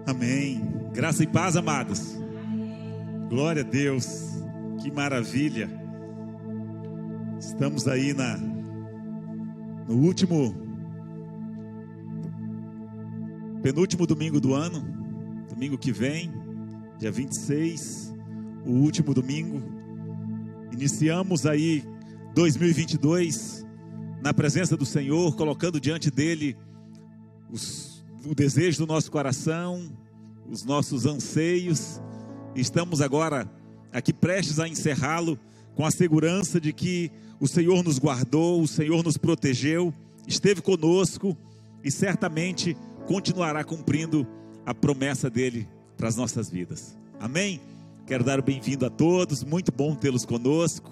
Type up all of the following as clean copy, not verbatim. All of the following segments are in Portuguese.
Amém. Graça e paz, amados. Glória a Deus. Que maravilha. Estamos aí no penúltimo domingo do ano. Domingo que vem, dia 26, o último domingo. Iniciamos aí 2022 na presença do Senhor, colocando diante dele o desejo do nosso coração, os nossos anseios. Estamos agora aqui prestes a encerrá-lo com a segurança de que o Senhor nos guardou, o Senhor nos protegeu, esteve conosco e certamente continuará cumprindo a promessa dele para as nossas vidas. Amém? Quero dar o bem-vindo a todos, muito bom tê-los conosco,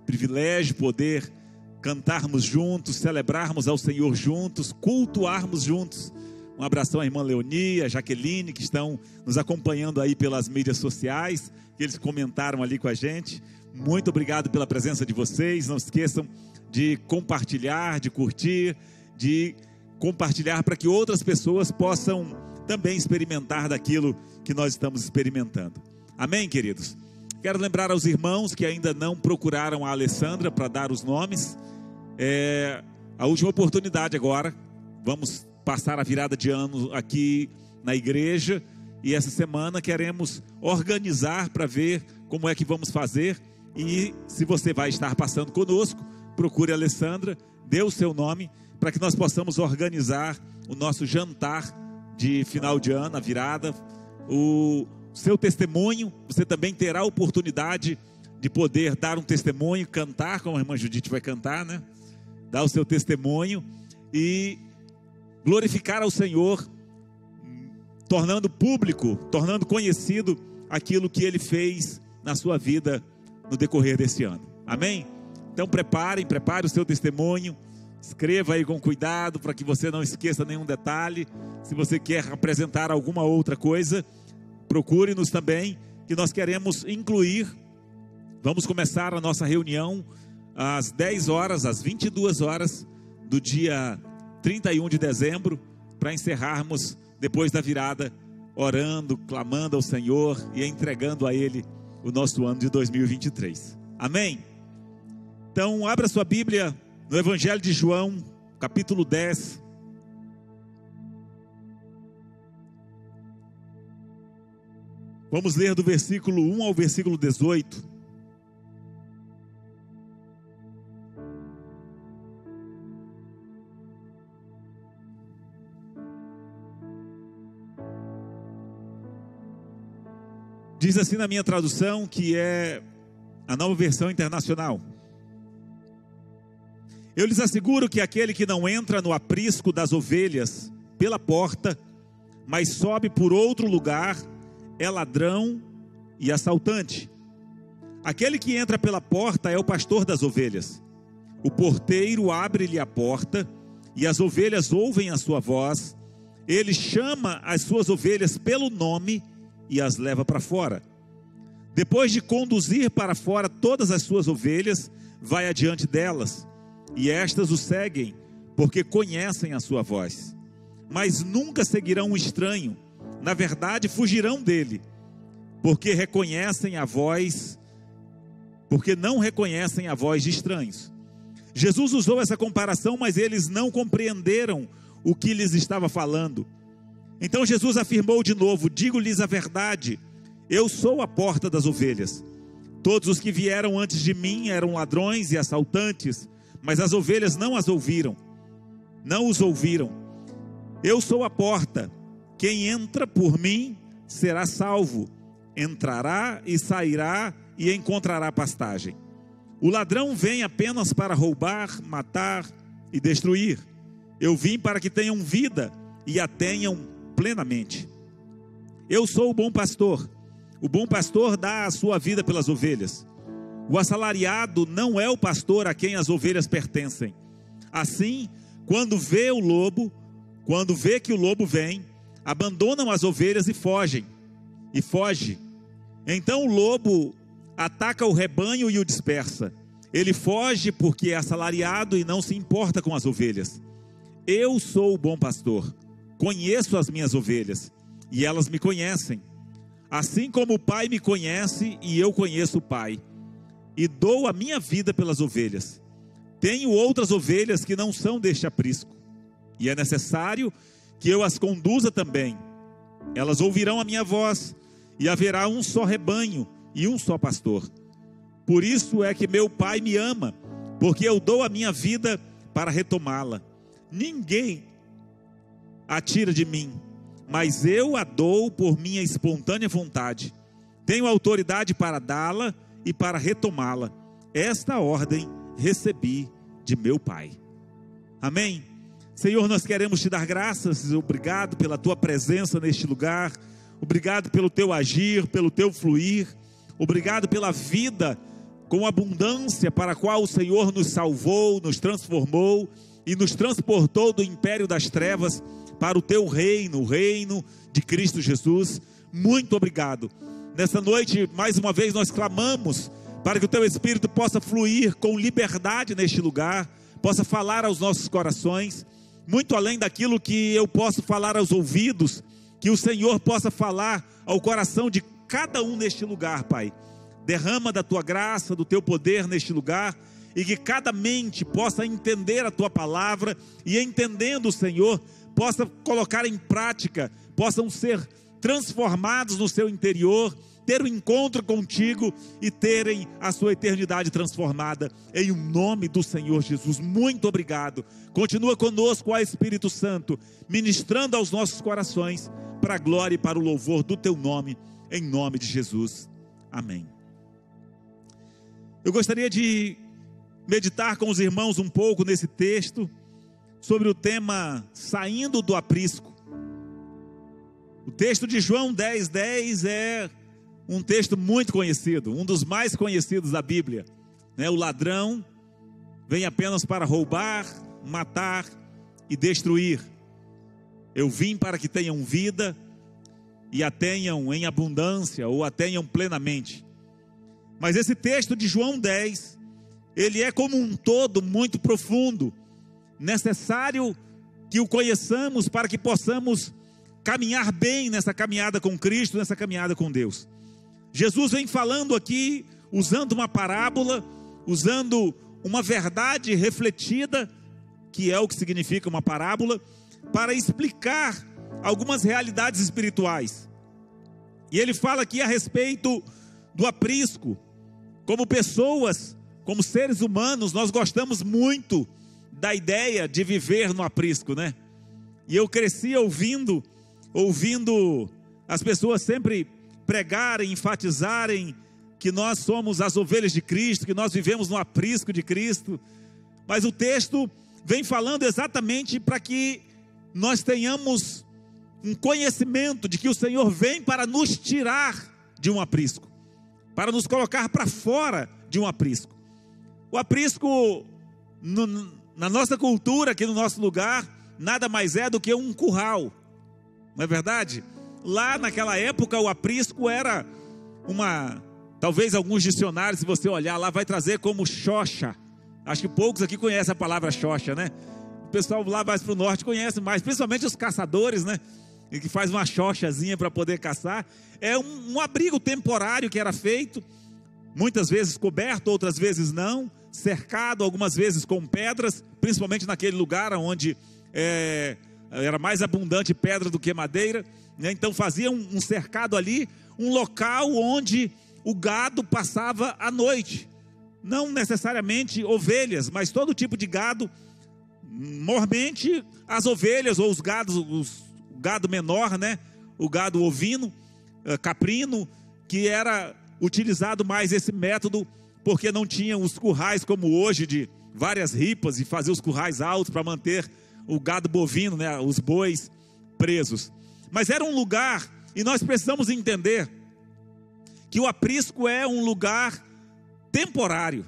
privilégio poder cantarmos juntos, celebrarmos ao Senhor juntos, cultuarmos juntos. Um abração à irmã Leonie, à Jaqueline, que estão nos acompanhando aí pelas mídias sociais, que eles comentaram ali com a gente. Muito obrigado pela presença de vocês. Não esqueçam de compartilhar, de curtir, de compartilhar para que outras pessoas possam também experimentar daquilo que nós estamos experimentando. Amém, queridos? Quero lembrar aos irmãos que ainda não procuraram a Alessandra para dar os nomes. A última oportunidade agora. Vamos passar a virada de ano aqui na igreja, e essa semana queremos organizar para ver como é que vamos fazer. E se você vai estar passando conosco, procure a Alessandra, dê o seu nome, para que nós possamos organizar o nosso jantar de final de ano, a virada. O seu testemunho, você também terá a oportunidade de poder dar um testemunho, cantar, como a irmã Judite vai cantar, né? Dar o seu testemunho e glorificar ao Senhor, tornando público, tornando conhecido aquilo que Ele fez na sua vida no decorrer desse ano. Amém? Então prepare o seu testemunho, escreva aí com cuidado para que você não esqueça nenhum detalhe. Se você quer apresentar alguma outra coisa, procure-nos também, que nós queremos incluir. Vamos começar a nossa reunião às 10 horas, às 22 horas do dia 31 de dezembro, para encerrarmos depois da virada, orando, clamando ao Senhor e entregando a Ele o nosso ano de 2023. Amém? Então, abra sua Bíblia no Evangelho de João, capítulo 10. Vamos ler do versículo 1 ao versículo 18. Diz assim na minha tradução, que é a Nova Versão Internacional: eu lhes asseguro que aquele que não entra no aprisco das ovelhas pela porta, mas sobe por outro lugar, é ladrão e assaltante. Aquele que entra pela porta é o pastor das ovelhas. O porteiro abre-lhe a porta, e as ovelhas ouvem a sua voz. Ele chama as suas ovelhas pelo nome e as leva para fora. Depois de conduzir para fora todas as suas ovelhas, vai adiante delas, e estas o seguem, porque conhecem a sua voz. Mas nunca seguirão um estranho. Na verdade, fugirão dele, porque não reconhecem a voz de estranhos. Jesus usou essa comparação, mas eles não compreenderam o que lhes estava falando. Então Jesus afirmou de novo: digo-lhes a verdade, eu sou a porta das ovelhas. Todos os que vieram antes de mim eram ladrões e assaltantes, mas as ovelhas não os ouviram. Eu sou a porta. Quem entra por mim será salvo. Entrará e sairá e encontrará pastagem. O ladrão vem apenas para roubar, matar e destruir. Eu vim para que tenham vida e a tenham plenamente. Eu sou o bom pastor. O bom pastor dá a sua vida pelas ovelhas. O assalariado não é o pastor a quem as ovelhas pertencem. Assim, quando vê que o lobo vem, abandonam as ovelhas e foge. Então o lobo ataca o rebanho e o dispersa. Ele foge porque é assalariado e não se importa com as ovelhas. Eu sou o bom pastor, conheço as minhas ovelhas e elas me conhecem, assim como o Pai me conhece e eu conheço o Pai, e dou a minha vida pelas ovelhas. Tenho outras ovelhas que não são deste aprisco, e é necessário que eu as conduza também. Elas ouvirão a minha voz, e haverá um só rebanho e um só pastor. Por isso é que meu Pai me ama, porque eu dou a minha vida para retomá-la. Ninguém a tira de mim, mas eu a dou por minha espontânea vontade. Tenho autoridade para dá-la e para retomá-la. Esta ordem recebi de meu Pai. Amém? Senhor, nós queremos te dar graças. Obrigado pela tua presença neste lugar. Obrigado pelo teu agir, pelo teu fluir. Obrigado pela vida com abundância para a qual o Senhor nos salvou, nos transformou e nos transportou do império das trevas para o teu reino, o reino de Cristo Jesus. Muito obrigado. Nessa noite, mais uma vez, nós clamamos para que o teu Espírito possa fluir com liberdade neste lugar, possa falar aos nossos corações, muito além daquilo que eu posso falar aos ouvidos, que o Senhor possa falar ao coração de cada um neste lugar, Pai. Derrama da tua graça, do teu poder neste lugar, e que cada mente possa entender a tua palavra, e entendendo, Senhor, possa colocar em prática, possam ser transformados no seu interior, ter um encontro contigo e terem a sua eternidade transformada, em nome do Senhor Jesus. Muito obrigado. Continua conosco, ó Espírito Santo, ministrando aos nossos corações, para a glória e para o louvor do teu nome, em nome de Jesus. Amém. Eu gostaria de meditar com os irmãos um pouco nesse texto, sobre o tema saindo do aprisco. O texto de João 10:10 é um texto muito conhecido, um dos mais conhecidos da Bíblia, né? O ladrão vem apenas para roubar, matar e destruir. Eu vim para que tenham vida e a tenham em abundância, ou a tenham plenamente. Mas esse texto de João 10, ele é como um todo muito profundo, necessário que o conheçamos para que possamos caminhar bem nessa caminhada com Cristo, nessa caminhada com Deus. Jesus vem falando aqui, usando uma parábola, usando uma verdade refletida, que é o que significa uma parábola, para explicar algumas realidades espirituais. E ele fala aqui a respeito do aprisco. Como pessoas, como seres humanos, nós gostamos muito da ideia de viver no aprisco, né? E eu cresci ouvindo as pessoas sempre pregarem, enfatizarem que nós somos as ovelhas de Cristo, que nós vivemos no aprisco de Cristo. Mas o texto vem falando exatamente para que nós tenhamos um conhecimento de que o Senhor vem para nos tirar de um aprisco, para nos colocar para fora de um aprisco. O aprisco, na nossa cultura, aqui no nosso lugar, nada mais é do que um curral, não é verdade? Lá naquela época o aprisco era talvez alguns dicionários, se você olhar lá, vai trazer como xoxa. Acho que poucos aqui conhecem a palavra xoxa, né? O pessoal lá mais para o norte conhece mais, principalmente os caçadores, né? E que faz uma xoxazinha para poder caçar. É um abrigo temporário que era feito, muitas vezes coberto, outras vezes não, cercado, algumas vezes com pedras, principalmente naquele lugar onde era mais abundante pedra do que madeira, né? Então fazia um cercado ali, um local onde o gado passava a noite. Não necessariamente ovelhas, mas todo tipo de gado, normalmente as ovelhas ou os gado menor, né? O gado ovino, caprino, que era utilizado mais esse método, porque não tinham os currais como hoje, de várias ripas, e fazer os currais altos para manter o gado bovino, né? Os bois presos. Mas era um lugar, e nós precisamos entender que o aprisco é um lugar temporário,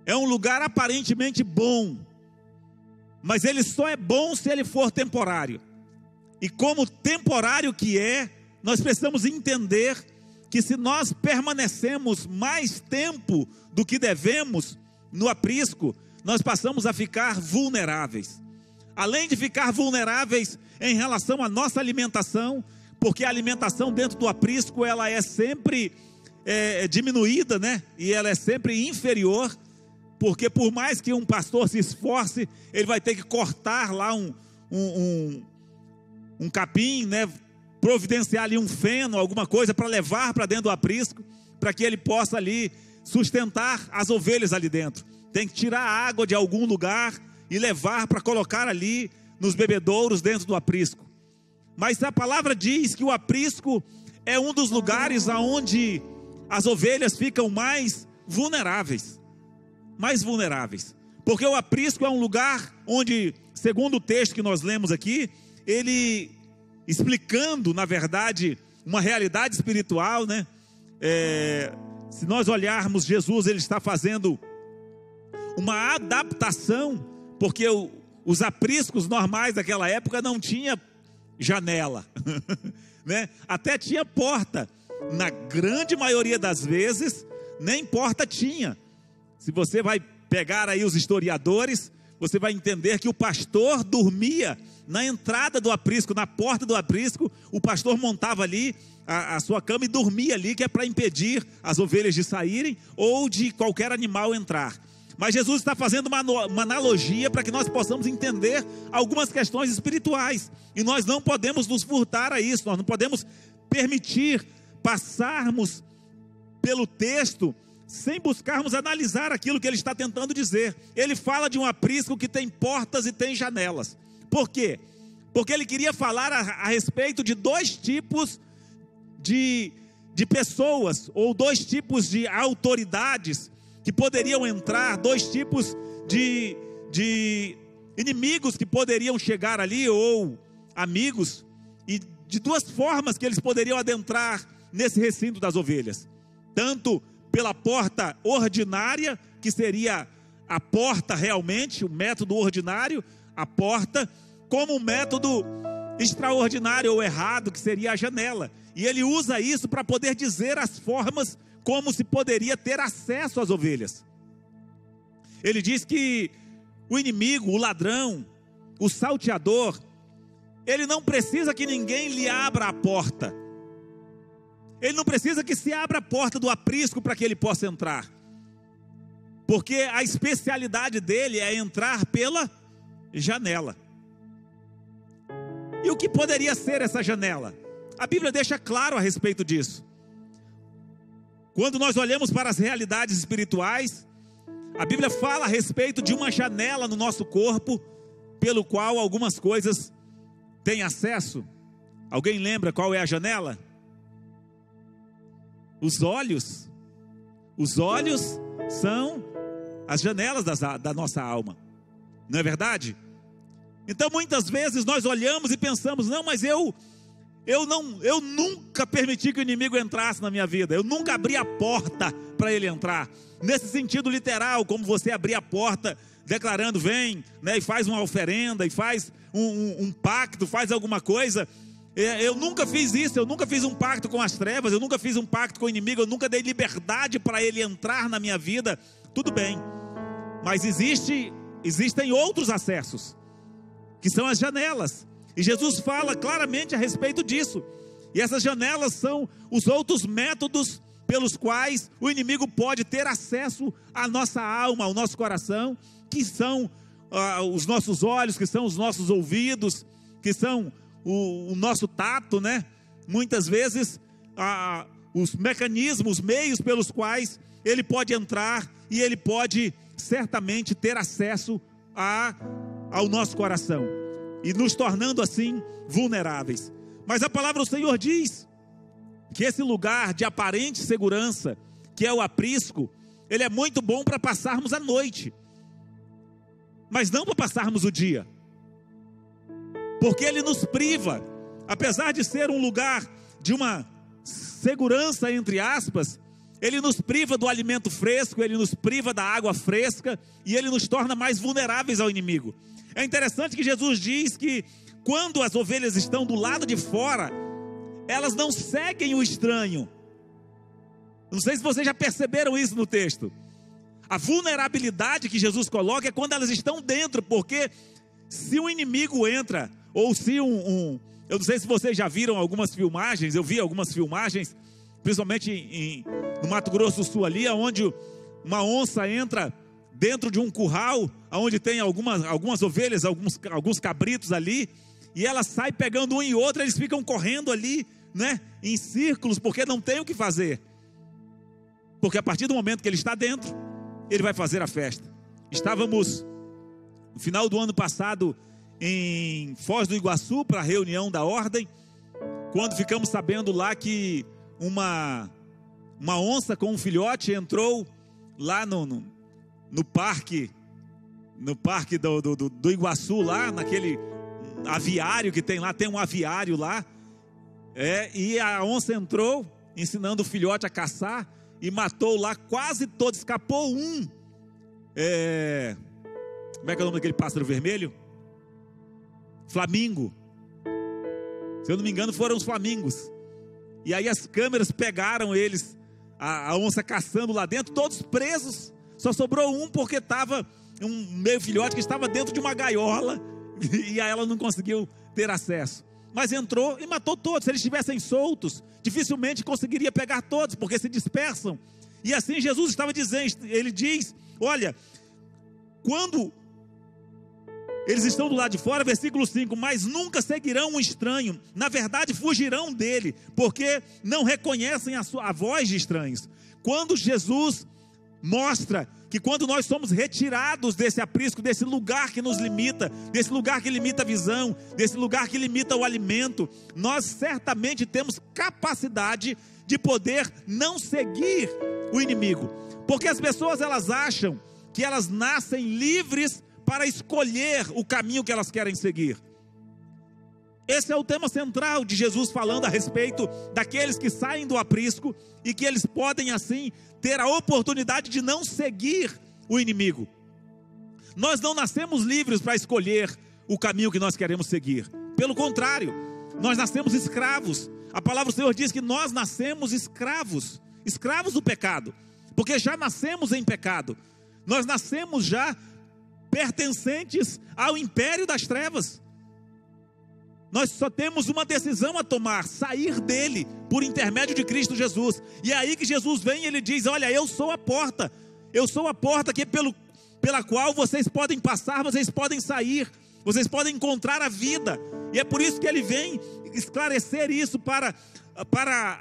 é um lugar aparentemente bom, mas ele só é bom se ele for temporário. E como temporário que é, nós precisamos entender que se nós permanecemos mais tempo do que devemos no aprisco, nós passamos a ficar vulneráveis. Além de ficar vulneráveis em relação à nossa alimentação, porque a alimentação dentro do aprisco, ela é sempre diminuída, né? E ela é sempre inferior, porque por mais que um pastor se esforce, ele vai ter que cortar lá um capim, né? Providenciar ali um feno, alguma coisa para levar para dentro do aprisco, para que ele possa ali sustentar as ovelhas ali dentro. Tem que tirar a água de algum lugar e levar para colocar ali nos bebedouros dentro do aprisco. Mas a palavra diz que o aprisco é um dos lugares aonde as ovelhas ficam mais vulneráveis. Porque o aprisco é um lugar onde, segundo o texto que nós lemos aqui, ele explicando, na verdade, uma realidade espiritual, né? Se nós olharmos, Jesus, ele está fazendo uma adaptação, porque os apriscos normais daquela época não tinha janela, né? Até tinha porta, na grande maioria das vezes, nem porta tinha. Se você vai pegar aí os historiadores, você vai entender que o pastor dormia na entrada do aprisco, na porta do aprisco, o pastor montava ali a sua cama e dormia ali, que é para impedir as ovelhas de saírem ou de qualquer animal entrar. Mas Jesus está fazendo uma analogia para que nós possamos entender algumas questões espirituais, e nós não podemos nos furtar a isso, nós não podemos permitir passarmos pelo texto sem buscarmos analisar aquilo que ele está tentando dizer. Ele fala de um aprisco que tem portas e tem janelas. Por quê? Porque ele queria falar a respeito de dois tipos de pessoas, ou dois tipos de autoridades que poderiam entrar, dois tipos de inimigos que poderiam chegar ali, ou amigos, e de duas formas que eles poderiam adentrar nesse recinto das ovelhas. Tanto pela porta ordinária, que seria a porta realmente, o método ordinário, a porta, como um método extraordinário ou errado, que seria a janela. E ele usa isso para poder dizer as formas como se poderia ter acesso às ovelhas. Ele diz que o inimigo, o ladrão, o salteador, ele não precisa que ninguém lhe abra a porta. Ele não precisa que se abra a porta do aprisco para que ele possa entrar. Porque a especialidade dele é entrar pela janela. E o que poderia ser essa janela? A Bíblia deixa claro a respeito disso. Quando nós olhamos para as realidades espirituais, a Bíblia fala a respeito de uma janela no nosso corpo, pelo qual algumas coisas têm acesso. Alguém lembra qual é a janela? Os olhos. Os olhos são as janelas da nossa alma. Não é verdade? Então muitas vezes nós olhamos e pensamos: não, mas eu nunca permiti que o inimigo entrasse na minha vida. Eu nunca abri a porta para ele entrar. Nesse sentido literal, como você abrir a porta declarando: vem, né, e faz uma oferenda, e faz um pacto, faz alguma coisa. Eu nunca fiz isso, eu nunca fiz um pacto com as trevas, eu nunca fiz um pacto com o inimigo, eu nunca dei liberdade para ele entrar na minha vida. Tudo bem, mas existem outros acessos, que são as janelas. E Jesus fala claramente a respeito disso. E essas janelas são os outros métodos pelos quais o inimigo pode ter acesso à nossa alma, ao nosso coração, que são os nossos olhos, que são os nossos ouvidos, que são o nosso tato, né? Muitas vezes os mecanismos, os meios pelos quais ele pode entrar, e ele pode certamente ter acesso ao nosso coração, e nos tornando assim vulneráveis. Mas a palavra do Senhor diz que esse lugar de aparente segurança, que é o aprisco, ele é muito bom para passarmos a noite, mas não para passarmos o dia, porque ele nos priva, apesar de ser um lugar de uma segurança entre aspas, ele nos priva do alimento fresco, ele nos priva da água fresca, e ele nos torna mais vulneráveis ao inimigo. É interessante que Jesus diz que quando as ovelhas estão do lado de fora, elas não seguem o estranho. Não sei se vocês já perceberam isso no texto. A vulnerabilidade que Jesus coloca é quando elas estão dentro, porque se o inimigo entra, ou se um Eu não sei se vocês já viram algumas filmagens, eu vi algumas filmagens, principalmente no Mato Grosso do Sul ali, onde uma onça entra dentro de um curral, onde tem algumas ovelhas, alguns cabritos ali, e ela sai pegando um e outro, eles ficam correndo ali, né, em círculos, porque não tem o que fazer. Porque a partir do momento que ele está dentro, ele vai fazer a festa. Estávamos no final do ano passado em Foz do Iguaçu para a reunião da ordem, quando ficamos sabendo lá que uma onça com um filhote entrou lá no parque do Iguaçu, lá naquele aviário que tem lá, tem um aviário lá, e a onça entrou ensinando o filhote a caçar e matou lá quase todos, escapou um, como é que é o nome daquele pássaro vermelho? Flamingo. Se eu não me engano foram os flamingos. E aí as câmeras pegaram eles, a onça caçando lá dentro, todos presos. Só sobrou um porque estava um meio filhote que estava dentro de uma gaiola e aí ela não conseguiu ter acesso. Mas entrou e matou todos. Se eles estivessem soltos, dificilmente conseguiria pegar todos, porque se dispersam. E assim Jesus estava dizendo, ele diz, olha, quando eles estão do lado de fora, versículo 5, mas nunca seguirão um estranho, na verdade fugirão dele, porque não reconhecem a voz de estranhos. Quando Jesus mostra que quando nós somos retirados desse aprisco, desse lugar que nos limita, desse lugar que limita a visão, desse lugar que limita o alimento, nós certamente temos capacidade de poder não seguir o inimigo, porque as pessoas elas acham que elas nascem livres para escolher o caminho que elas querem seguir. Esse é o tema central de Jesus falando a respeito daqueles que saem do aprisco e que eles podem assim ter a oportunidade de não seguir o inimigo. Nós não nascemos livres para escolher o caminho que nós queremos seguir. Pelo contrário, nós nascemos escravos. A palavra do Senhor diz que nós nascemos escravos, escravos do pecado, porque já nascemos em pecado. Nós nascemos já pertencentes ao império das trevas. Nós só temos uma decisão a tomar, sair dele por intermédio de Cristo Jesus. E é aí que Jesus vem e ele diz, olha, eu sou a porta que pela qual vocês podem passar, vocês podem sair, vocês podem encontrar a vida. E é por isso que ele vem esclarecer isso para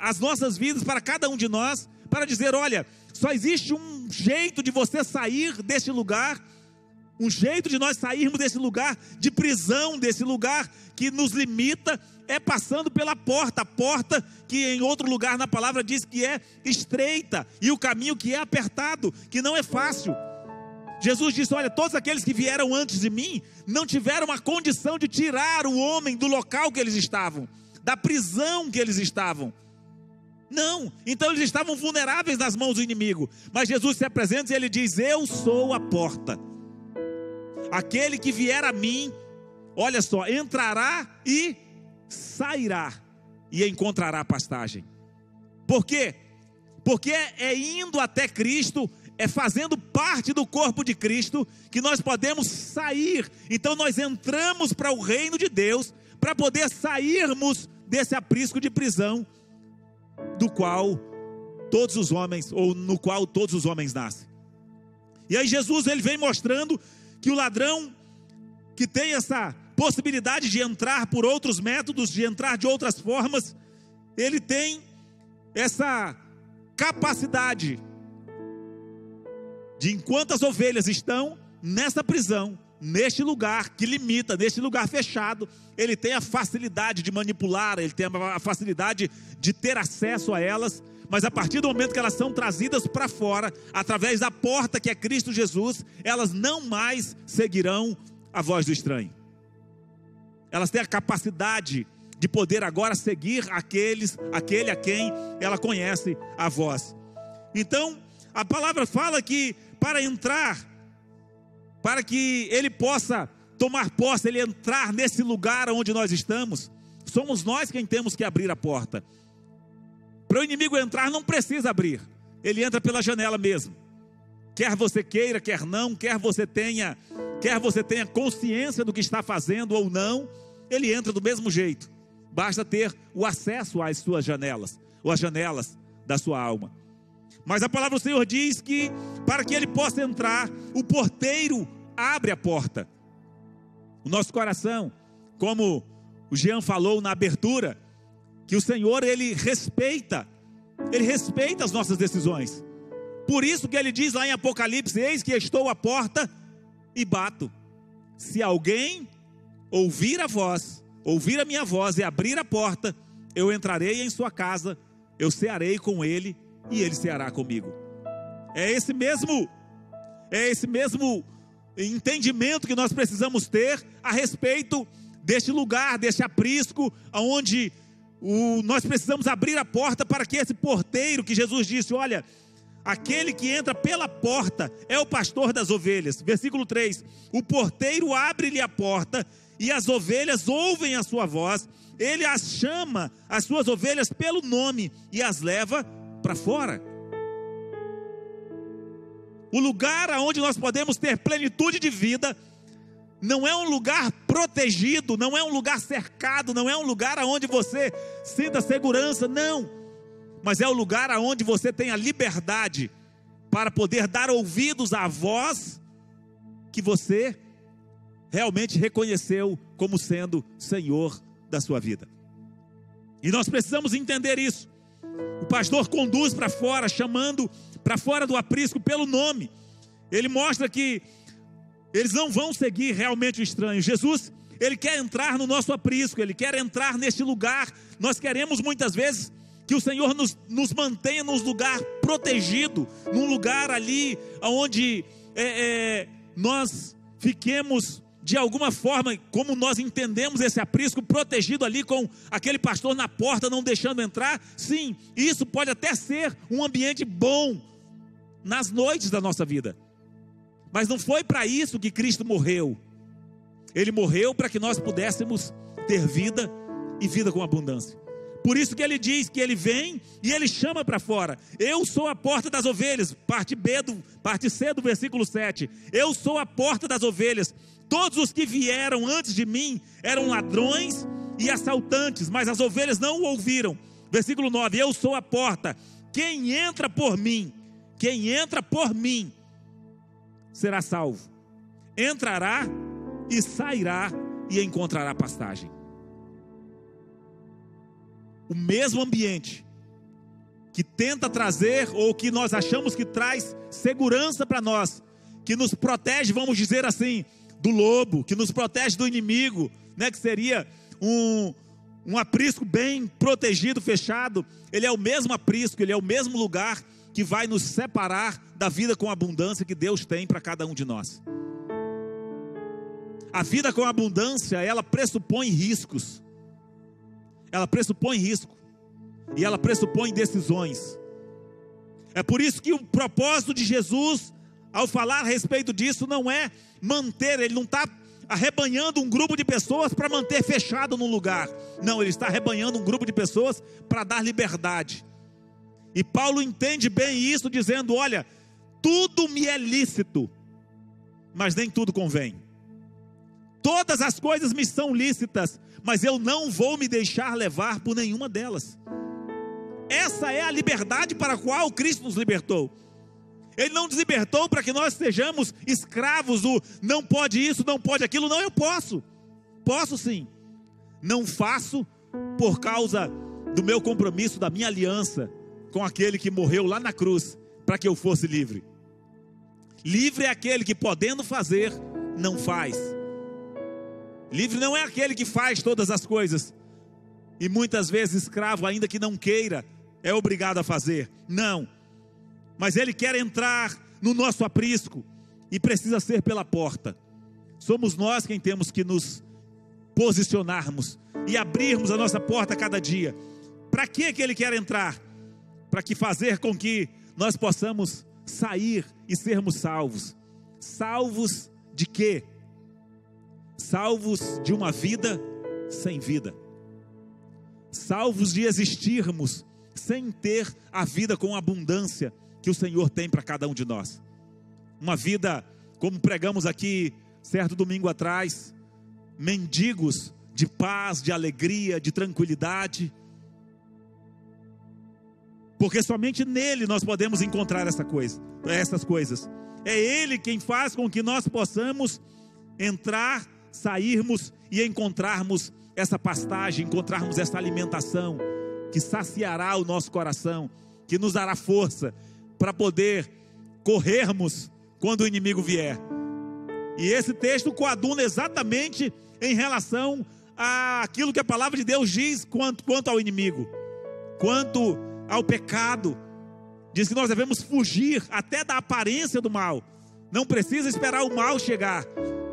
as nossas vidas, para cada um de nós, para dizer, olha, só existe um jeito de você sair deste lugar, um jeito de nós sairmos desse lugar de prisão, desse lugar que nos limita, é passando pela porta, a porta que em outro lugar na palavra diz que é estreita, e o caminho que é apertado, que não é fácil. Jesus disse, olha, todos aqueles que vieram antes de mim, não tiveram a condição de tirar o homem do local que eles estavam, da prisão que eles estavam. Não, então eles estavam vulneráveis nas mãos do inimigo, mas Jesus se apresenta e ele diz, eu sou a porta. Aquele que vier a mim, olha só, entrará e sairá e encontrará pastagem. Por quê? Porque é indo até Cristo, é fazendo parte do corpo de Cristo, que nós podemos sair. Então nós entramos para o reino de Deus, para poder sairmos desse aprisco de prisão, do qual todos os homens, ou no qual todos os homens nascem. E aí Jesus ele vem mostrando que o ladrão que tem essa possibilidade de entrar por outros métodos, de entrar de outras formas, ele tem essa capacidade de, enquanto as ovelhas estão nessa prisão, neste lugar que limita, neste lugar fechado, ele tem a facilidade de manipular, ele tem a facilidade de ter acesso a elas. Mas a partir do momento que elas são trazidas para fora, através da porta que é Cristo Jesus, elas não mais seguirão a voz do estranho. Elas têm a capacidade de poder agora seguir aquele a quem ela conhece a voz. Então, a palavra fala que para entrar, para que ele possa tomar posse, ele entrar nesse lugar onde nós estamos, somos nós quem temos que abrir a porta. Para o inimigo entrar não precisa abrir, ele entra pela janela mesmo. Quer você queira, quer não, quer você tenha consciência do que está fazendo ou não, ele entra do mesmo jeito. basta ter o acesso às suas janelas, ou às janelas da sua alma. Mas a palavra do Senhor diz que para que ele possa entrar, o porteiro abre a porta. O nosso coração, como o Jean falou na abertura, que o Senhor, ele respeita as nossas decisões. Por isso que ele diz lá em Apocalipse: eis que estou à porta e bato. Se alguém ouvir a minha voz e abrir a porta, eu entrarei em sua casa, eu cearei com ele e ele ceará comigo. É esse mesmo entendimento que nós precisamos ter a respeito deste lugar, deste aprisco, onde nós precisamos abrir a porta para que esse porteiro, que Jesus disse: olha, aquele que entra pela porta é o pastor das ovelhas. Versículo 3: o porteiro abre-lhe a porta e as ovelhas ouvem a sua voz. Ele as chama, as suas ovelhas, pelo nome e as leva para fora. O lugar onde nós podemos ter plenitude de vida não é um lugar protegido, não é um lugar cercado, não é um lugar onde você sinta segurança, não. Mas é o lugar onde você tem a liberdade para poder dar ouvidos à voz que você realmente reconheceu como sendo Senhor da sua vida. E nós precisamos entender isso. O pastor conduz para fora, chamando para fora do aprisco pelo nome. Ele mostra que eles não vão seguir realmente o estranho. Jesus, ele quer entrar no nosso aprisco, ele quer entrar neste lugar. Nós queremos muitas vezes que o Senhor nos mantenha num lugar protegido, num lugar ali onde nós fiquemos de alguma forma, como nós entendemos esse aprisco, protegido ali com aquele pastor na porta, não deixando entrar. Sim, isso pode até ser um ambiente bom nas noites da nossa vida, mas não foi para isso que Cristo morreu. Ele morreu para que nós pudéssemos ter vida e vida com abundância. Por isso que ele diz que ele vem e ele chama para fora. Eu sou a porta das ovelhas. Parte C do versículo 7. Eu sou a porta das ovelhas. Todos os que vieram antes de mim eram ladrões e assaltantes, mas as ovelhas não o ouviram. Versículo 9. Eu sou a porta. Quem entra por mim será salvo. Entrará e sairá e encontrará pastagem. O mesmo ambiente que tenta trazer, ou que nós achamos que traz segurança para nós, que nos protege, vamos dizer assim, do lobo, que nos protege do inimigo, né, que seria um aprisco bem protegido, fechado. Ele é o mesmo aprisco, ele é o mesmo lugar que vai nos separar da vida com abundância que Deus tem para cada um de nós. A vida com abundância, ela pressupõe riscos. Ela pressupõe risco. E ela pressupõe decisões. É por isso que o propósito de Jesus, ao falar a respeito disso, não é manter, ele não está arrebanhando um grupo de pessoas para manter fechado num lugar. Não, ele está arrebanhando um grupo de pessoas para dar liberdade. E Paulo entende bem isso, dizendo: olha, tudo me é lícito, mas nem tudo convém. Todas as coisas me são lícitas, mas eu não vou me deixar levar por nenhuma delas. Essa é a liberdade para a qual Cristo nos libertou. Ele não nos libertou para que nós sejamos escravos do não pode isso, não pode aquilo. Não, eu posso sim. Não faço por causa do meu compromisso, da minha aliança com aquele que morreu lá na cruz para que eu fosse livre. Livre é aquele que, podendo fazer, não faz. Livre não é aquele que faz todas as coisas, e muitas vezes escravo, ainda que não queira, é obrigado a fazer. Não, mas ele quer entrar no nosso aprisco, e precisa ser pela porta. Somos nós quem temos que nos posicionarmos e abrirmos a nossa porta a cada dia. Para que ele quer entrar? Para que fazer com que nós possamos sair e sermos salvos. Salvos de quê? Salvos de uma vida sem vida. Salvos de existirmos sem ter a vida com abundância que o Senhor tem para cada um de nós. Uma vida, como pregamos aqui certo domingo atrás, mendigos de paz, de alegria, de tranquilidade. Porque somente nele nós podemos encontrar essas coisas. É Ele quem faz com que nós possamos entrar, sairmos e encontrarmos essa pastagem, encontrarmos essa alimentação que saciará o nosso coração, que nos dará força para poder corrermos quando o inimigo vier. E esse texto coaduna exatamente em relação àquilo que a palavra de Deus diz quanto ao inimigo, quanto ao pecado. Diz que nós devemos fugir até da aparência do mal. Não precisa esperar o mal chegar.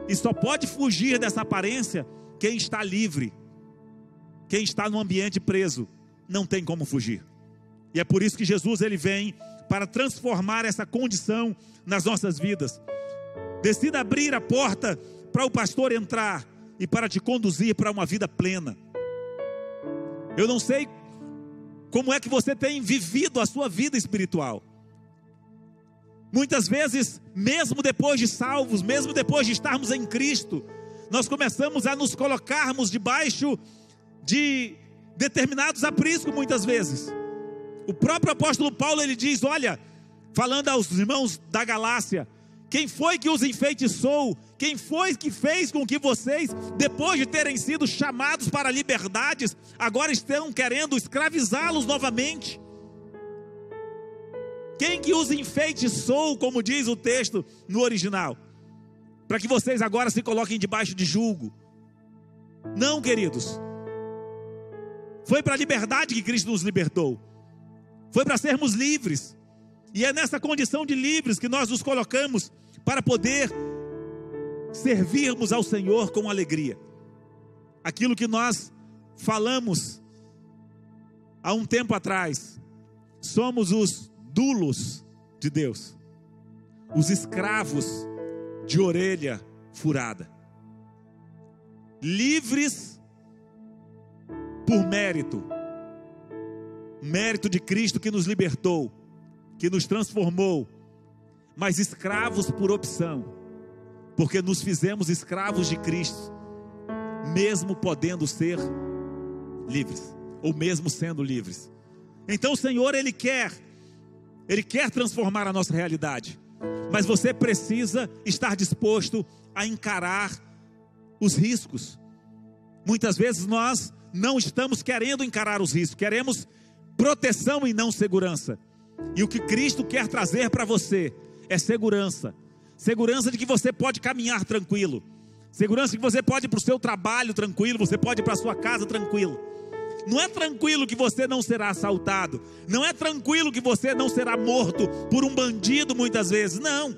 E só pode fugir dessa aparência quem está livre. Quem está no ambiente preso não tem como fugir. E é por isso que Jesus ele vem para transformar essa condição nas nossas vidas. Decida abrir a porta para o pastor entrar e para te conduzir para uma vida plena. Eu não sei como é que você tem vivido a sua vida espiritual. Muitas vezes, mesmo depois de salvos, mesmo depois de estarmos em Cristo, nós começamos a nos colocarmos debaixo de determinados apriscos muitas vezes. O próprio apóstolo Paulo ele diz, olha, falando aos irmãos da Galácia, quem foi que os enfeitiçou? Quem foi que fez com que vocês, depois de terem sido chamados para liberdades, agora estão querendo escravizá-los novamente? Quem que os enfeitiçou, como diz o texto no original? Para que vocês agora se coloquem debaixo de julgo? Não, queridos. Foi para a liberdade que Cristo nos libertou. Foi para sermos livres. E é nessa condição de livres que nós nos colocamos para poder servirmos ao Senhor com alegria. Aquilo que nós falamos há um tempo atrás. Somos os dulos de Deus. Os escravos de orelha furada. Livres por mérito. Mérito de Cristo que nos libertou, que nos transformou, mas escravos por opção, porque nos fizemos escravos de Cristo, mesmo podendo ser livres, ou mesmo sendo livres. Então o Senhor, Ele quer transformar a nossa realidade, mas você precisa estar disposto a encarar os riscos. Muitas vezes nós não estamos querendo encarar os riscos, queremos proteção e não segurança. E o que Cristo quer trazer para você é segurança. Segurança de que você pode caminhar tranquilo. Segurança de que você pode ir para o seu trabalho tranquilo, você pode ir para a sua casa tranquilo. Não é tranquilo que você não será assaltado. Não é tranquilo que você não será morto por um bandido muitas vezes. Não.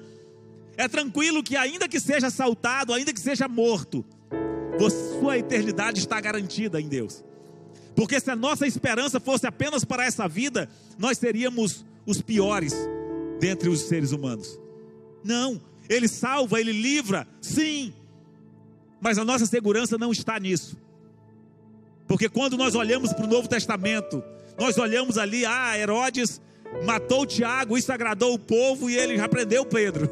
É tranquilo que ainda que seja assaltado, ainda que seja morto, sua eternidade está garantida em Deus. Porque se a nossa esperança fosse apenas para essa vida, nós seríamos os piores dentre os seres humanos. Não, Ele salva, Ele livra, sim, mas a nossa segurança não está nisso. Porque quando nós olhamos para o Novo Testamento, nós olhamos ali, Herodes matou Tiago, isso agradou o povo e ele já prendeu Pedro.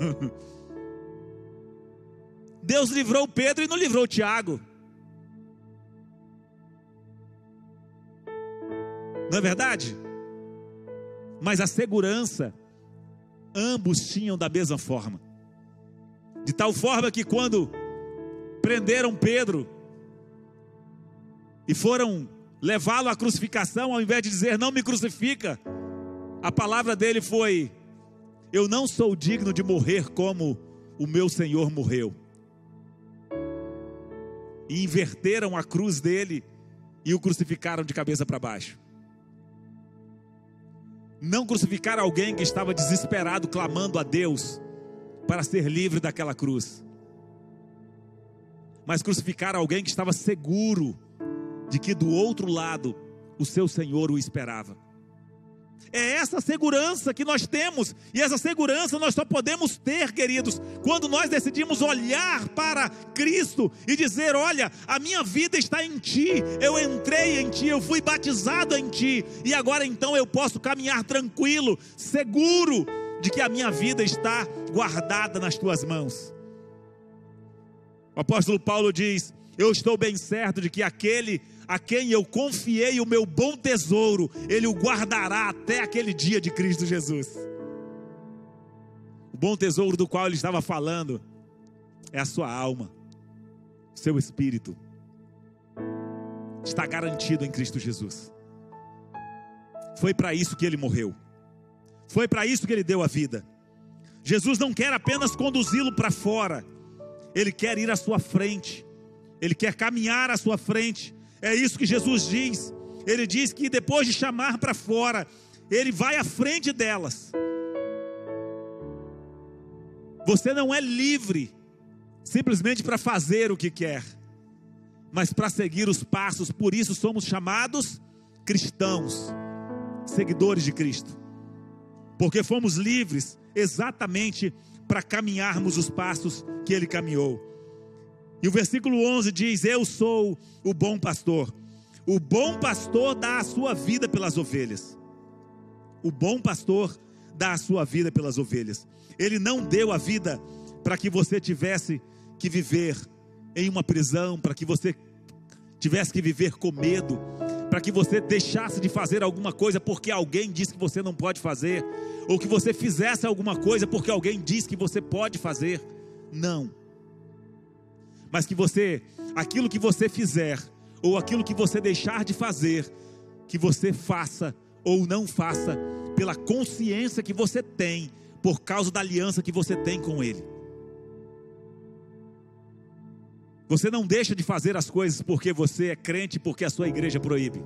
Deus livrou Pedro e não livrou Tiago. Não é verdade? Mas a segurança, ambos tinham da mesma forma. De tal forma que quando prenderam Pedro e foram levá-lo à crucificação, ao invés de dizer, não me crucifica, a palavra dele foi, eu não sou digno de morrer como o meu Senhor morreu. E inverteram a cruz dele e o crucificaram de cabeça para baixo. Não crucificar alguém que estava desesperado, clamando a Deus para ser livre daquela cruz, mas crucificar alguém que estava seguro de que do outro lado o seu Senhor o esperava. É essa segurança que nós temos, e essa segurança nós só podemos ter, queridos, quando nós decidimos olhar para Cristo e dizer, olha, a minha vida está em Ti, eu entrei em Ti, eu fui batizado em Ti, e agora então eu posso caminhar tranquilo, seguro de que a minha vida está guardada nas Tuas mãos. O apóstolo Paulo diz, eu estou bem certo de que aquele a quem eu confiei o meu bom tesouro, Ele o guardará até aquele dia de Cristo Jesus. O bom tesouro do qual Ele estava falando é a sua alma, seu espírito. Está garantido em Cristo Jesus. Foi para isso que Ele morreu. Foi para isso que Ele deu a vida. Jesus não quer apenas conduzi-lo para fora. Ele quer ir à sua frente. Ele quer caminhar à sua frente. É isso que Jesus diz. Ele diz que depois de chamar para fora, Ele vai à frente delas. Você não é livre simplesmente para fazer o que quer, mas para seguir os passos. Por isso somos chamados cristãos, seguidores de Cristo, porque fomos livres exatamente para caminharmos os passos que Ele caminhou. E o versículo 11 diz: eu sou o bom pastor. O bom pastor dá a sua vida pelas ovelhas. O bom pastor dá a sua vida pelas ovelhas. Ele não deu a vida para que você tivesse que viver em uma prisão, para que você tivesse que viver com medo, para que você deixasse de fazer alguma coisa porque alguém disse que você não pode fazer, ou que você fizesse alguma coisa porque alguém disse que você pode fazer. Não. Mas que você, aquilo que você fizer, ou aquilo que você deixar de fazer, que você faça ou não faça, pela consciência que você tem, por causa da aliança que você tem com Ele. Você não deixa de fazer as coisas porque você é crente, porque a sua igreja proíbe.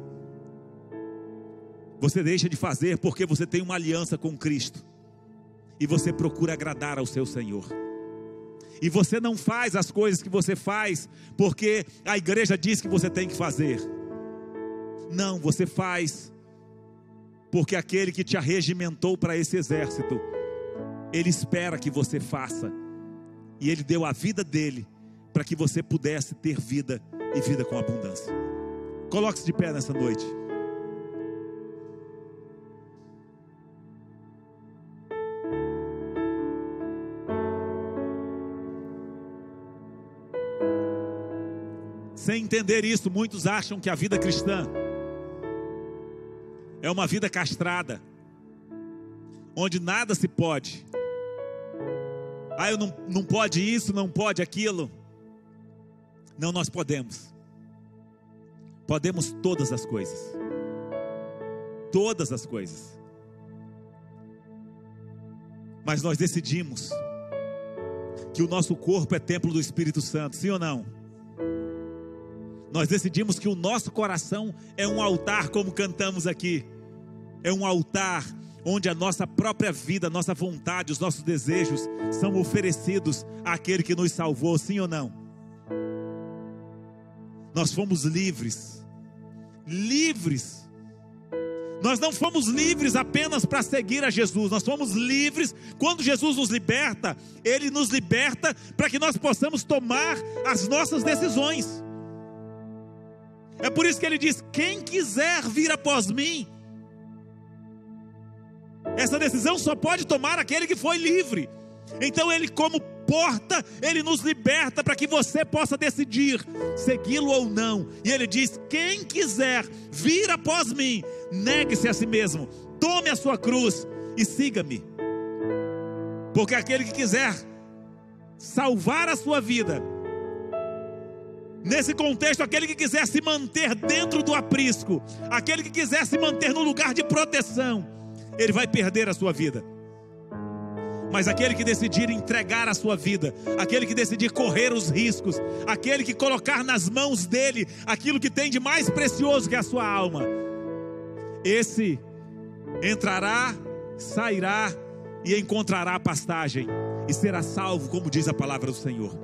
Você deixa de fazer porque você tem uma aliança com Cristo, e você procura agradar ao seu Senhor. E você não faz as coisas que você faz porque a igreja diz que você tem que fazer. Não, você faz porque aquele que te arregimentou para esse exército, Ele espera que você faça. E Ele deu a vida dele para que você pudesse ter vida, e vida com abundância. Coloque-se de pé nessa noite. Sem entender isso, muitos acham que a vida cristã é uma vida castrada, onde nada se pode. Eu não pode isso, não pode aquilo. Não, nós podemos. Podemos todas as coisas. Todas as coisas. Mas nós decidimos que o nosso corpo é templo do Espírito Santo, sim ou não? Nós decidimos que o nosso coração é um altar, como cantamos aqui. É um altar onde a nossa própria vida, a nossa vontade, os nossos desejos são oferecidos àquele que nos salvou, sim ou não? Nós fomos livres. Livres. Nós não fomos livres apenas para seguir a Jesus. Nós fomos livres. Quando Jesus nos liberta, Ele nos liberta para que nós possamos tomar as nossas decisões. É por isso que Ele diz: quem quiser vir após mim. Essa decisão só pode tomar aquele que foi livre. Então Ele, como porta, Ele nos liberta para que você possa decidir segui-lo ou não. E Ele diz: quem quiser vir após mim, negue-se a si mesmo, tome a sua cruz e siga-me. Porque aquele que quiser salvar a sua vida, nesse contexto, aquele que quiser se manter dentro do aprisco, aquele que quiser se manter no lugar de proteção, ele vai perder a sua vida. Mas aquele que decidir entregar a sua vida, aquele que decidir correr os riscos, aquele que colocar nas mãos dele aquilo que tem de mais precioso, que é a sua alma, esse entrará, sairá e encontrará pastagem e será salvo, como diz a palavra do Senhor.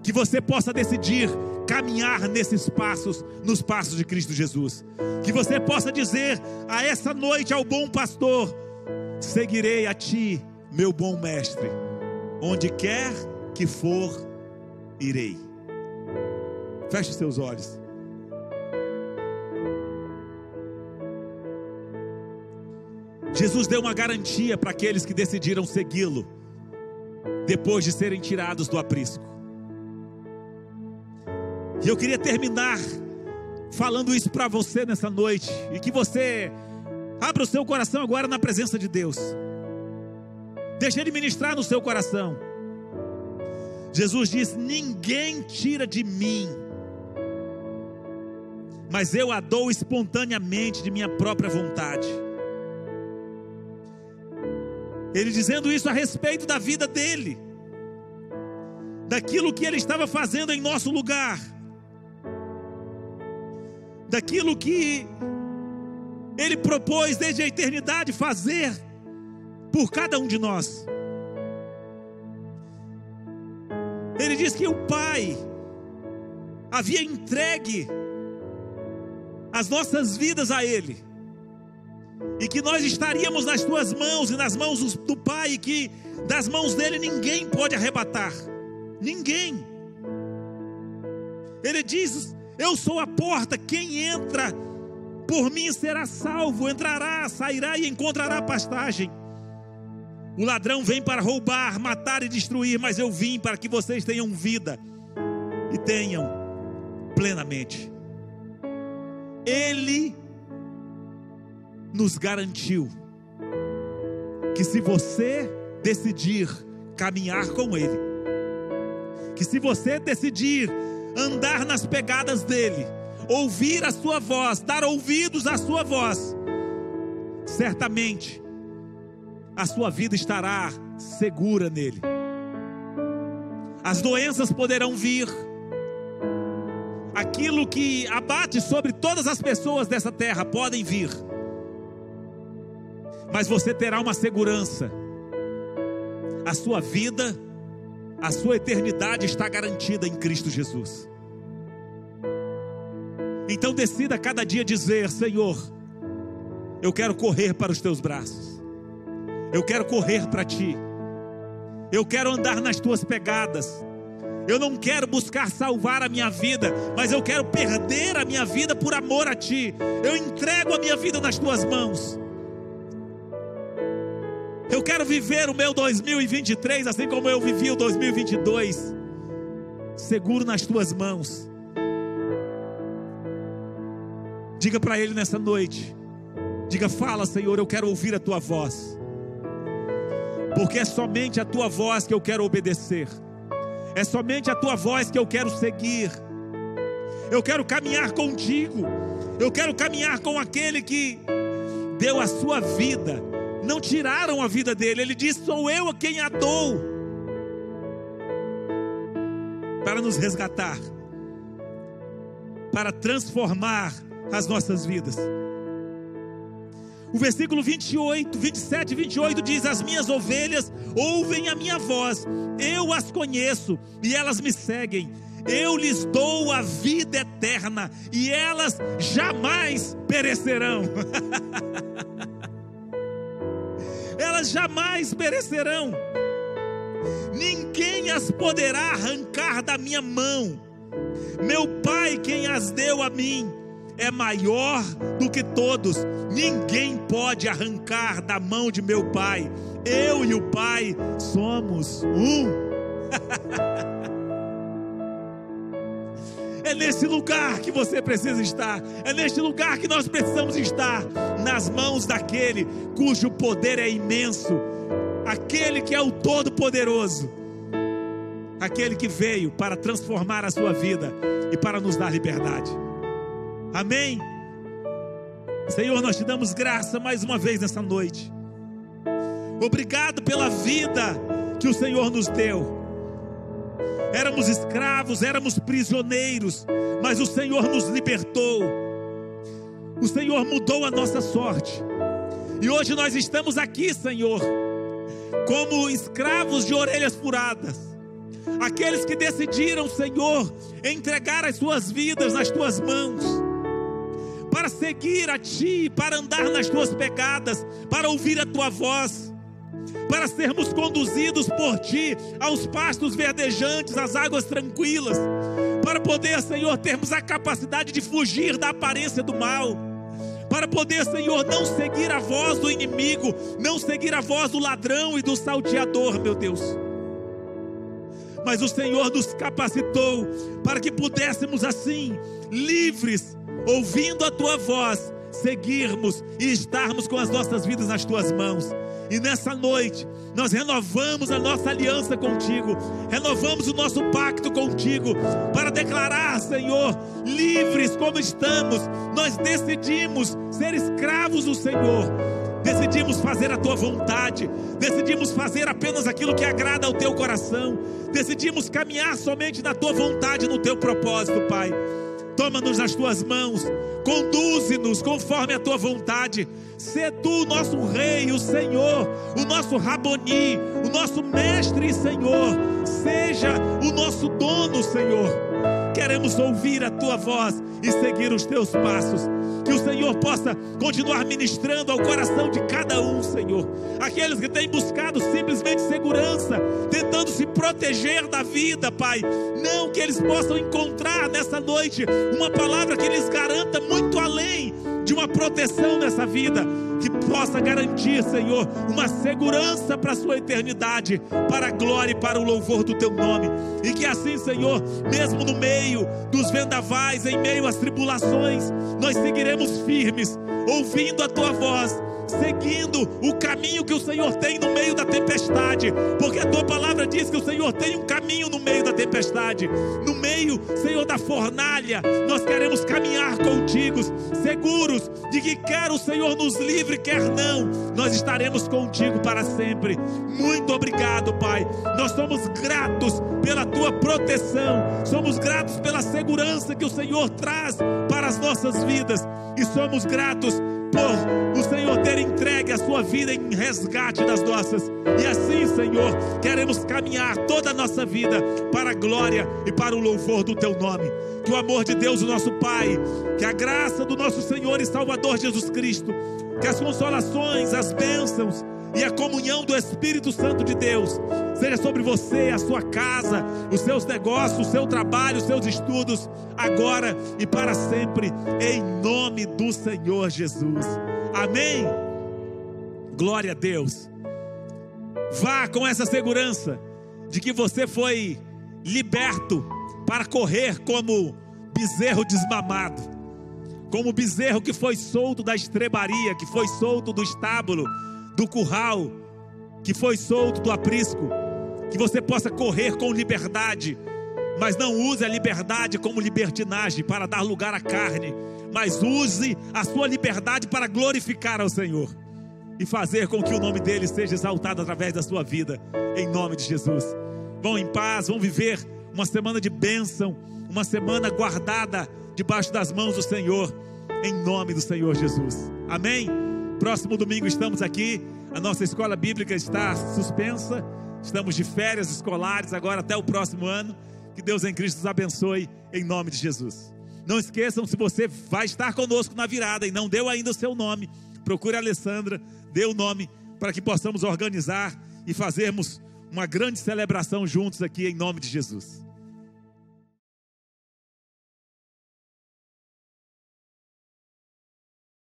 Que você possa decidir caminhar nesses passos, nos passos de Cristo Jesus. Que você possa dizer a essa noite ao bom pastor: seguirei a ti, meu bom mestre, onde quer que for, irei. Feche seus olhos. Jesus deu uma garantia para aqueles que decidiram segui-lo, depois de serem tirados do aprisco. E eu queria terminar falando isso para você nessa noite, e que você abra o seu coração agora na presença de Deus. Deixa Ele ministrar no seu coração. Jesus disse: ninguém tira de mim, mas eu a dou espontaneamente de minha própria vontade. Ele dizendo isso a respeito da vida dele, daquilo que ele estava fazendo em nosso lugar, daquilo que ele propôs desde a eternidade fazer por cada um de nós. Ele diz que o Pai havia entregue as nossas vidas a Ele, e que nós estaríamos nas tuas mãos e nas mãos do Pai, e que das mãos dele ninguém pode arrebatar. Ninguém. Ele diz: eu sou a porta, quem entra por mim será salvo, entrará, sairá e encontrará pastagem. O ladrão vem para roubar, matar e destruir, mas eu vim para que vocês tenham vida e tenham plenamente. Ele nos garantiu que se você decidir caminhar com Ele, que se você decidir andar nas pegadas dEle, ouvir a sua voz, dar ouvidos à sua voz, certamente a sua vida estará segura nele. As doenças poderão vir, aquilo que abate sobre todas as pessoas dessa terra podem vir, mas você terá uma segurança. A sua vida, a sua eternidade está garantida em Cristo Jesus. Então decida cada dia dizer: Senhor, eu quero correr para os teus braços, eu quero correr para ti, eu quero andar nas tuas pegadas. Eu não quero buscar salvar a minha vida, mas eu quero perder a minha vida por amor a ti. Eu entrego a minha vida nas tuas mãos. Eu quero viver o meu 2023 assim como eu vivi o 2022, seguro nas tuas mãos. Diga para Ele nessa noite, diga: fala, Senhor, eu quero ouvir a tua voz, porque é somente a tua voz que eu quero obedecer, é somente a tua voz que eu quero seguir. Eu quero caminhar contigo, eu quero caminhar com aquele que deu a sua vida. Não tiraram a vida dele. Ele disse: sou eu a quem a dou, para nos resgatar, para transformar as nossas vidas. O versículo 27 e 28 diz: as minhas ovelhas ouvem a minha voz, eu as conheço e elas me seguem. Eu lhes dou a vida eterna e elas jamais perecerão. Elas jamais perecerão, ninguém as poderá arrancar da minha mão. Meu Pai, quem as deu a mim, é maior do que todos. Ninguém pode arrancar da mão de meu Pai. Eu e o Pai somos um. É nesse lugar que você precisa estar. É neste lugar que nós precisamos estar, nas mãos daquele cujo poder é imenso, aquele que é o Todo-Poderoso, aquele que veio para transformar a sua vida e para nos dar liberdade. Amém? Senhor, nós te damos graça mais uma vez nessa noite. Obrigado pela vida que o Senhor nos deu. Éramos escravos, éramos prisioneiros, mas o Senhor nos libertou. O Senhor mudou a nossa sorte. E hoje nós estamos aqui, Senhor, como escravos de orelhas furadas. Aqueles que decidiram, Senhor, entregar as suas vidas nas tuas mãos, para seguir a ti, para andar nas tuas pegadas, para ouvir a tua voz, para sermos conduzidos por ti aos pastos verdejantes, às águas tranquilas, para poder, Senhor, termos a capacidade de fugir da aparência do mal, para poder, Senhor, não seguir a voz do inimigo, não seguir a voz do ladrão e do salteador, meu Deus. mas o Senhor nos capacitou para que pudéssemos assim, livres, ouvindo a tua voz, seguirmos e estarmos com as nossas vidas nas tuas mãos. E nessa noite, nós renovamos a nossa aliança contigo, renovamos o nosso pacto contigo, para declarar, Senhor, livres como estamos. Nós decidimos ser escravos do Senhor, decidimos fazer a tua vontade, decidimos fazer apenas aquilo que agrada ao teu coração, decidimos caminhar somente na tua vontade, no teu propósito, Pai. Toma-nos nas tuas mãos, conduze-nos conforme a tua vontade. Sê tu o nosso Rei, o Senhor, o nosso Raboni, o nosso Mestre e Senhor. Seja o nosso dono, Senhor. Queremos ouvir a tua voz e seguir os teus passos. Que o Senhor possa continuar ministrando ao coração de cada um, Senhor. Aqueles que têm buscado simplesmente segurança, tentando se proteger da vida, Pai. Não, que eles possam encontrar nessa noite uma palavra que lhes garanta muito além de uma proteção nessa vida, que possa garantir, Senhor, uma segurança para a sua eternidade, para a glória e para o louvor do teu nome. E que assim, Senhor, mesmo no meio dos vendavais, em meio às tribulações, nós seguiremos firmes, ouvindo a tua voz, seguindo o caminho que o Senhor tem no meio da tempestade, porque a tua palavra diz que o Senhor tem um caminho no meio da tempestade, no meio, Senhor, da fornalha. Nós queremos caminhar contigo, seguros de que quer o Senhor nos livre, quer não, nós estaremos contigo para sempre. Muito obrigado, Pai. Nós somos gratos pela tua proteção, somos gratos pela segurança que o Senhor traz para as nossas vidas, e somos gratos por o Senhor ter entregue a sua vida em resgate das nossas. E assim, Senhor, queremos caminhar toda a nossa vida para a glória e para o louvor do teu nome. Que o amor de Deus, o nosso Pai, que a graça do nosso Senhor e Salvador Jesus Cristo, que as consolações, as bênçãos e a comunhão do Espírito Santo de Deus seja sobre você, a sua casa, os seus negócios, o seu trabalho, os seus estudos, agora e para sempre, em nome do Senhor Jesus. Amém? Glória a Deus. Vá com essa segurança de que você foi liberto para correr como bezerro desmamado, como bezerro que foi solto da estrebaria, que foi solto do estábulo, do curral, que foi solto do aprisco. Que você possa correr com liberdade, mas não use a liberdade como libertinagem para dar lugar à carne, mas use a sua liberdade para glorificar ao Senhor e fazer com que o nome dele seja exaltado através da sua vida, em nome de Jesus. Vão em paz, vão viver uma semana de bênção, uma semana guardada debaixo das mãos do Senhor, em nome do Senhor Jesus. Amém? Próximo domingo estamos aqui, a nossa escola bíblica está suspensa, estamos de férias escolares agora até o próximo ano. Que Deus em Cristo nos abençoe, em nome de Jesus. Não esqueçam, se você vai estar conosco na virada e não deu ainda o seu nome, procure a Alessandra, dê o nome para que possamos organizar e fazermos uma grande celebração juntos aqui, em nome de Jesus.